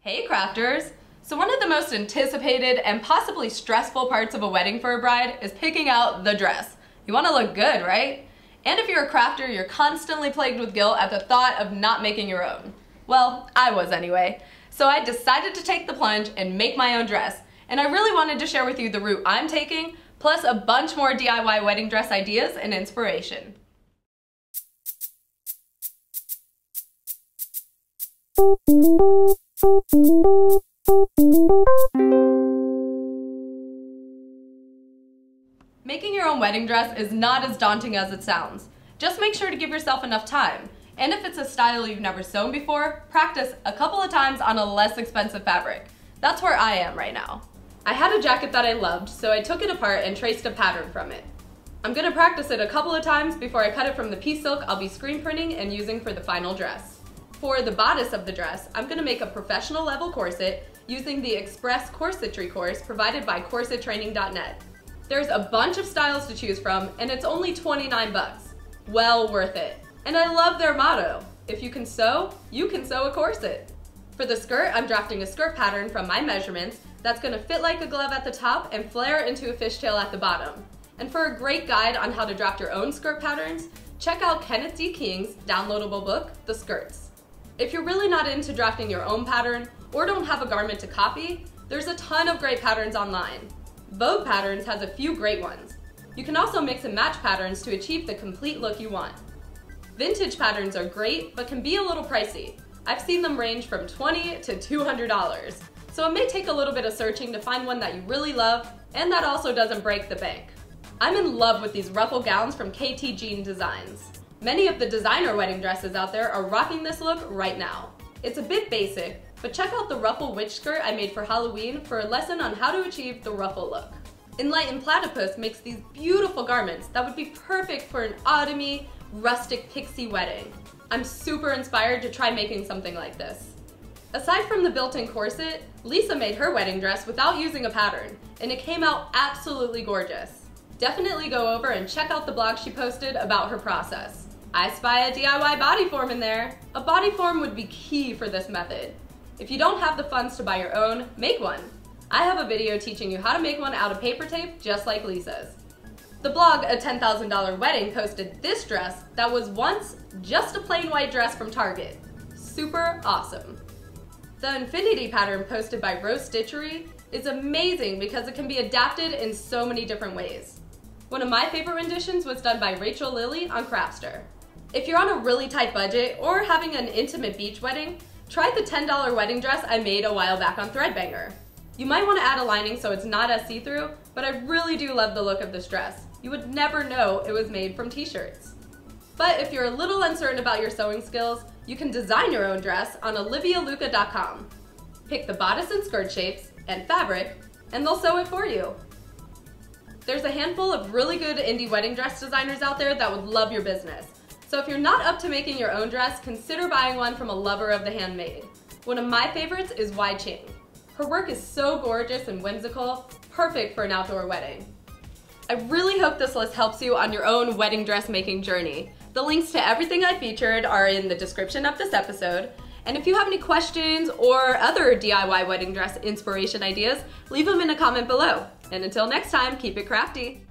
Hey crafters! So one of the most anticipated and possibly stressful parts of a wedding for a bride is picking out the dress. You want to look good, right? And if you're a crafter, you're constantly plagued with guilt at the thought of not making your own. Well, I was anyway. So I decided to take the plunge and make my own dress. And I really wanted to share with you the route I'm taking, plus a bunch more DIY wedding dress ideas and inspiration. Making your own wedding dress is not as daunting as it sounds. Just make sure to give yourself enough time. And if it's a style you've never sewn before, practice a couple of times on a less expensive fabric. That's where I am right now. I had a jacket that I loved, so I took it apart and traced a pattern from it. I'm gonna practice it a couple of times before I cut it from the piece silk I'll be screen printing and using for the final dress. For the bodice of the dress, I'm gonna make a professional level corset using the Express Corsetry course provided by CorsetTraining.net. There's a bunch of styles to choose from, and it's only 29 bucks. Well worth it. And I love their motto, if you can sew a corset. For the skirt, I'm drafting a skirt pattern from my measurements that's gonna fit like a glove at the top and flare into a fishtail at the bottom. And for a great guide on how to draft your own skirt patterns, check out Kenneth D. King's downloadable book, The Skirts. If you're really not into drafting your own pattern or don't have a garment to copy, there's a ton of great patterns online. Vogue Patterns has a few great ones. You can also mix and match patterns to achieve the complete look you want. Vintage patterns are great, but can be a little pricey. I've seen them range from $20 to $200, so it may take a little bit of searching to find one that you really love and that also doesn't break the bank. I'm in love with these ruffle gowns from KT Jean Designs. Many of the designer wedding dresses out there are rocking this look right now. It's a bit basic, but check out the ruffle witch skirt I made for Halloween for a lesson on how to achieve the ruffle look. Enlightened Platypus makes these beautiful garments that would be perfect for an autumny, rustic pixie wedding. I'm super inspired to try making something like this. Aside from the built-in corset, Lisa made her wedding dress without using a pattern, and it came out absolutely gorgeous. Definitely go over and check out the blog she posted about her process. I spy a DIY body form in there. A body form would be key for this method. If you don't have the funds to buy your own, make one. I have a video teaching you how to make one out of paper tape just like Lisa's. The blog A $10,000 Wedding posted this dress that was once just a plain white dress from Target. Super awesome. The infinity pattern posted by Rose Stitchery is amazing because it can be adapted in so many different ways. One of my favorite renditions was done by Rachel Lilly on Craftstar. If you're on a really tight budget or having an intimate beach wedding, try the $10 wedding dress I made a while back on Threadbanger. You might want to add a lining so it's not as see-through, but I really do love the look of this dress. You would never know it was made from t-shirts. But if you're a little uncertain about your sewing skills, you can design your own dress on olivialuca.com. Pick the bodice and skirt shapes and fabric, and they'll sew it for you. There's a handful of really good indie wedding dress designers out there that would love your business. So if you're not up to making your own dress, consider buying one from a lover of the handmade. One of my favorites is Wai Ching. Her work is so gorgeous and whimsical, perfect for an outdoor wedding. I really hope this list helps you on your own wedding dress making journey. The links to everything I featured are in the description of this episode. And if you have any questions or other DIY wedding dress inspiration ideas, leave them in a comment below. And until next time, keep it crafty.